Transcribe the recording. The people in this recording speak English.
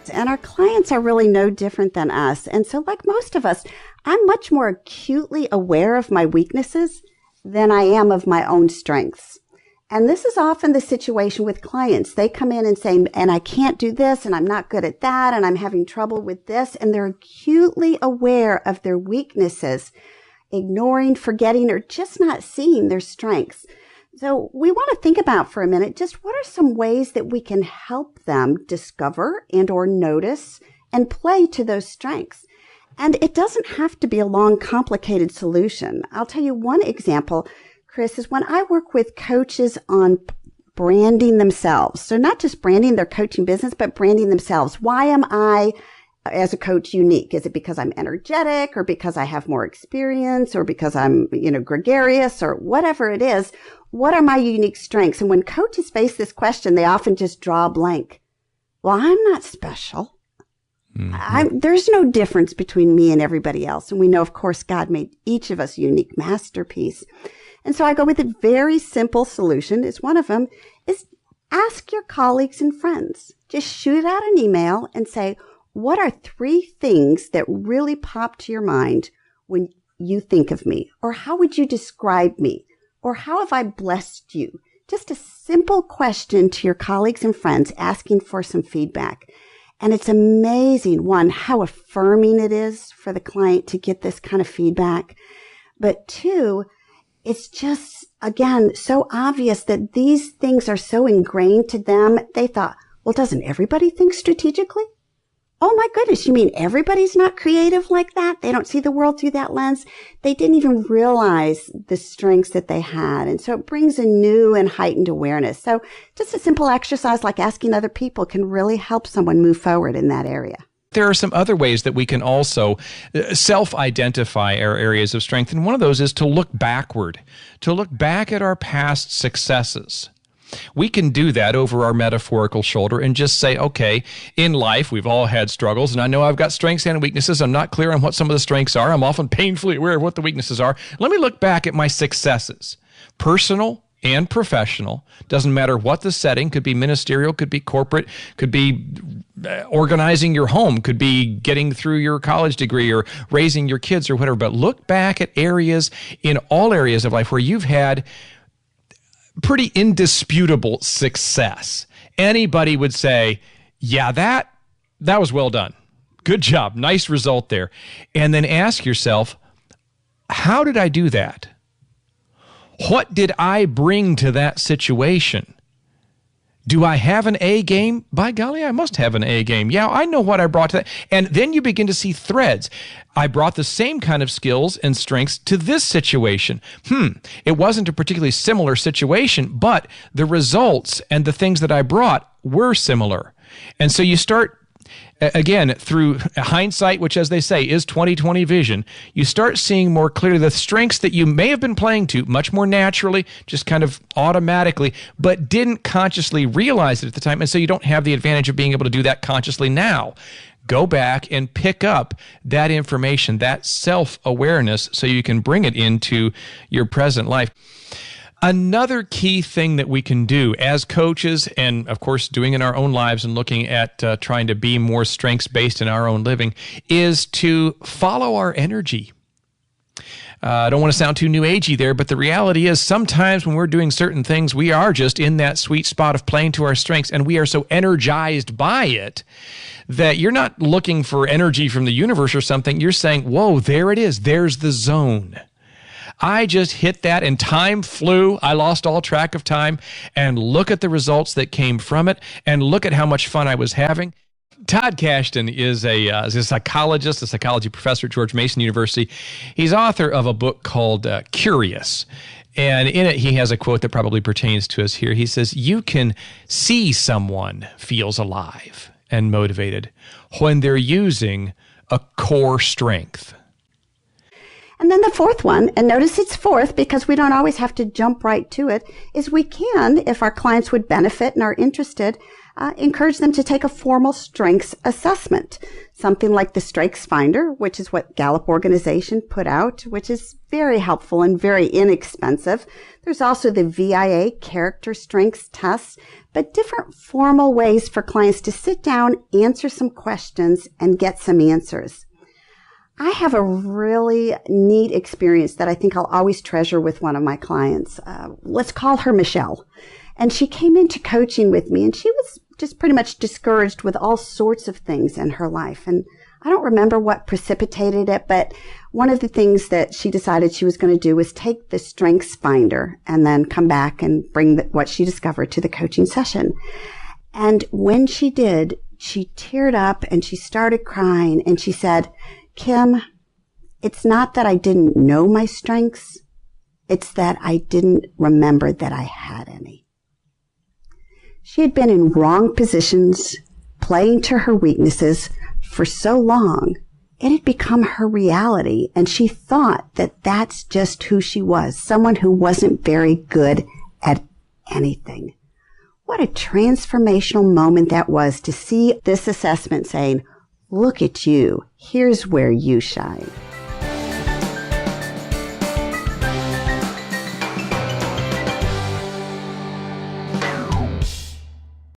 And our clients are really no different than us. And so like most of us, I'm much more acutely aware of my weaknesses than I am of my own strengths. And this is often the situation with clients. They come in and say, and I can't do this, and I'm not good at that, and I'm having trouble with this. And they're acutely aware of their weaknesses, ignoring, forgetting, or just not seeing their strengths. So we want to think about for a minute, just what are some ways that we can help them discover and or notice and play to those strengths? And it doesn't have to be a long, complicated solution. I'll tell you one example, Chris, is when I work with coaches on branding themselves. So not just branding their coaching business, but branding themselves. Why am I, as a coach, unique? Is it because I'm energetic, or because I have more experience, or because I'm, gregarious, or whatever it is? What are my unique strengths? And when coaches face this question, they often just draw a blank. Well, I'm not special. Mm-hmm. There's no difference between me and everybody else. And we know, of course, God made each of us a unique masterpiece. And so I go with a very simple solution. Is one of them is ask your colleagues and friends. Just shoot out an email and say, what are 3 things that really pop to your mind when you think of me? Or how would you describe me? Or how have I blessed you? Just a simple question to your colleagues and friends asking for some feedback. And it's amazing, one, how affirming it is for the client to get this kind of feedback. But 2, it's just, again, so obvious that these things are so ingrained to them. They thought, well, doesn't everybody think strategically? Oh my goodness, you mean everybody's not creative like that? They don't see the world through that lens? They didn't even realize the strengths that they had. And so it brings a new and heightened awareness. So just a simple exercise like asking other people can really help someone move forward in that area. There are some other ways that we can also self-identify our areas of strength. And one of those is to look backward, to look back at our past successes. We can do that over our metaphorical shoulder and just say, okay, in life, we've all had struggles, and I know I've got strengths and weaknesses. I'm not clear on what some of the strengths are. I'm often painfully aware of what the weaknesses are. Let me look back at my successes, personal and professional. Doesn't matter what the setting, could be ministerial, could be corporate, could be organizing your home, could be getting through your college degree or raising your kids or whatever. But look back at areas in all areas of life where you've had pretty indisputable success. Anybody would say, yeah, that was well done. Good job. Nice result there. And then ask yourself, how did I do that? What did I bring to that situation? Do I have an A game? By golly, I must have an A game. Yeah, I know what I brought to that. And then you begin to see threads. I brought the same kind of skills and strengths to this situation. It wasn't a particularly similar situation, but the results and the things that I brought were similar. And so you start, again, through hindsight, which, as they say, is 20/20 vision, you start seeing more clearly the strengths that you may have been playing to much more naturally, just kind of automatically, but didn't consciously realize it at the time. And so you don't have the advantage of being able to do that consciously now. Go back and pick up that information, that self-awareness, so you can bring it into your present life. Another key thing that we can do as coaches, and of course doing in our own lives and looking at trying to be more strengths-based in our own living, is to follow our energy. I don't want to sound too new agey there, but the reality is sometimes when we're doing certain things, we are just in that sweet spot of playing to our strengths, and we are so energized by it that you're not looking for energy from the universe or something. You're saying, whoa, there it is. There's the zone. I just hit that and time flew. I lost all track of time, and look at the results that came from it, and look at how much fun I was having. Todd Kashdan is a psychologist, a psychology professor at George Mason University. He's author of a book called Curious. And in it, he has a quote that probably pertains to us here. He says, you can see someone feels alive and motivated when they're using a core strength. And then the fourth one, and notice it's fourth because we don't always have to jump right to it, is we can, if our clients would benefit and are interested, encourage them to take a formal strengths assessment, something like the Strengths Finder, which is what Gallup organization put out, which is very helpful and very inexpensive. There's also the VIA character strengths test, but different formal ways for clients to sit down, answer some questions, and get some answers. I have a really neat experience that I think I'll always treasure with one of my clients. Let's call her Michelle. And she came into coaching with me, and she was just pretty much discouraged with all sorts of things in her life. And I don't remember what precipitated it, but one of the things that she decided she was going to do was take the Strengths Finder and then come back and bring what she discovered to the coaching session. And when she did, she teared up and she started crying, and she said, "Kim, it's not that I didn't know my strengths. It's that I didn't remember that I had any." She had been in wrong positions, playing to her weaknesses for so long, it had become her reality, and she thought that that's just who she was, someone who wasn't very good at anything. What a transformational moment that was to see this assessment saying, "Look at you. Here's where you shine."